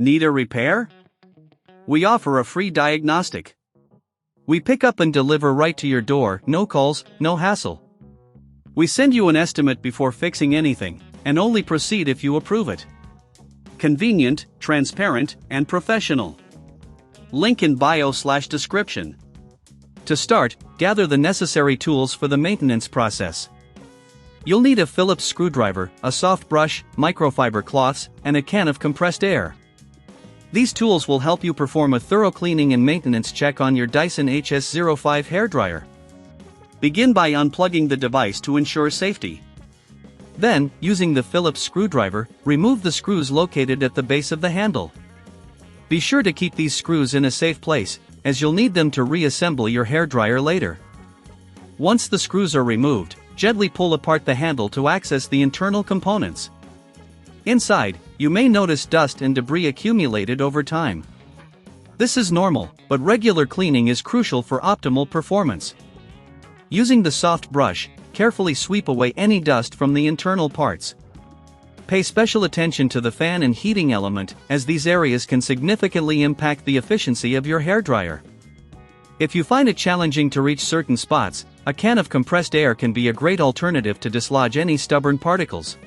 Need a repair? We offer a free diagnostic. We pick up and deliver right to your door, no calls, no hassle. We send you an estimate before fixing anything, and only proceed if you approve it. Convenient, transparent, and professional. Link in bio/description. To start, gather the necessary tools for the maintenance process. You'll need a Phillips screwdriver, a soft brush, microfiber cloths, and a can of compressed air. These tools will help you perform a thorough cleaning and maintenance check on your Dyson HS05 hairdryer. Begin by unplugging the device to ensure safety. Then, using the Phillips screwdriver, remove the screws located at the base of the handle. Be sure to keep these screws in a safe place, as you'll need them to reassemble your hairdryer later. Once the screws are removed, gently pull apart the handle to access the internal components. Inside, you may notice dust and debris accumulated over time. This is normal, but regular cleaning is crucial for optimal performance. Using the soft brush, carefully sweep away any dust from the internal parts. Pay special attention to the fan and heating element, as these areas can significantly impact the efficiency of your hairdryer. If you find it challenging to reach certain spots, a can of compressed air can be a great alternative to dislodge any stubborn particles.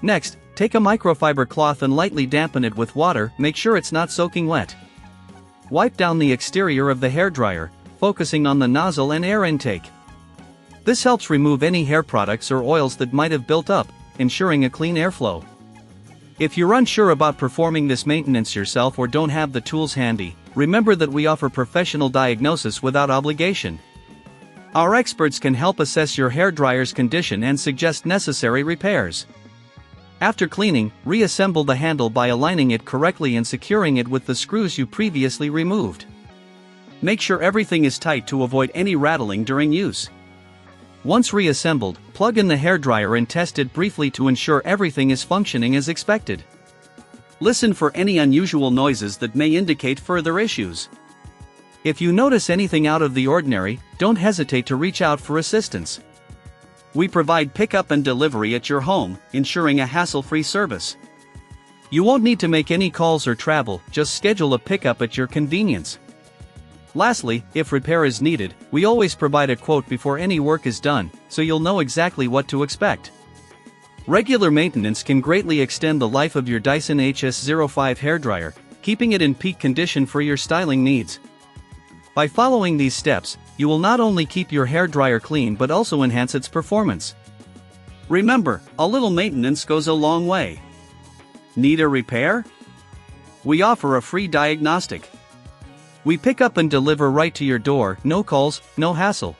Next, take a microfiber cloth and lightly dampen it with water, make sure it's not soaking wet. Wipe down the exterior of the hairdryer, focusing on the nozzle and air intake. This helps remove any hair products or oils that might have built up, ensuring a clean airflow. If you're unsure about performing this maintenance yourself or don't have the tools handy, remember that we offer professional diagnosis without obligation. Our experts can help assess your hairdryer's condition and suggest necessary repairs. After cleaning, reassemble the handle by aligning it correctly and securing it with the screws you previously removed. Make sure everything is tight to avoid any rattling during use. Once reassembled, plug in the hairdryer and test it briefly to ensure everything is functioning as expected. Listen for any unusual noises that may indicate further issues. If you notice anything out of the ordinary, don't hesitate to reach out for assistance. We provide pickup and delivery at your home, ensuring a hassle-free service. You won't need to make any calls or travel, just schedule a pickup at your convenience. Lastly, if repair is needed, we always provide a quote before any work is done, so you'll know exactly what to expect. Regular maintenance can greatly extend the life of your Dyson HS05 hairdryer, keeping it in peak condition for your styling needs. By following these steps, you will not only keep your hairdryer clean but also enhance its performance. Remember, a little maintenance goes a long way. Need a repair? We offer a free diagnostic. We pick up and deliver right to your door, no calls, no hassle.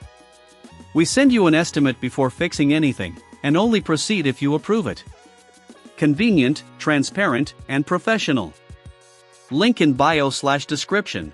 We send you an estimate before fixing anything, and only proceed if you approve it. Convenient, transparent, and professional. Link in bio/description.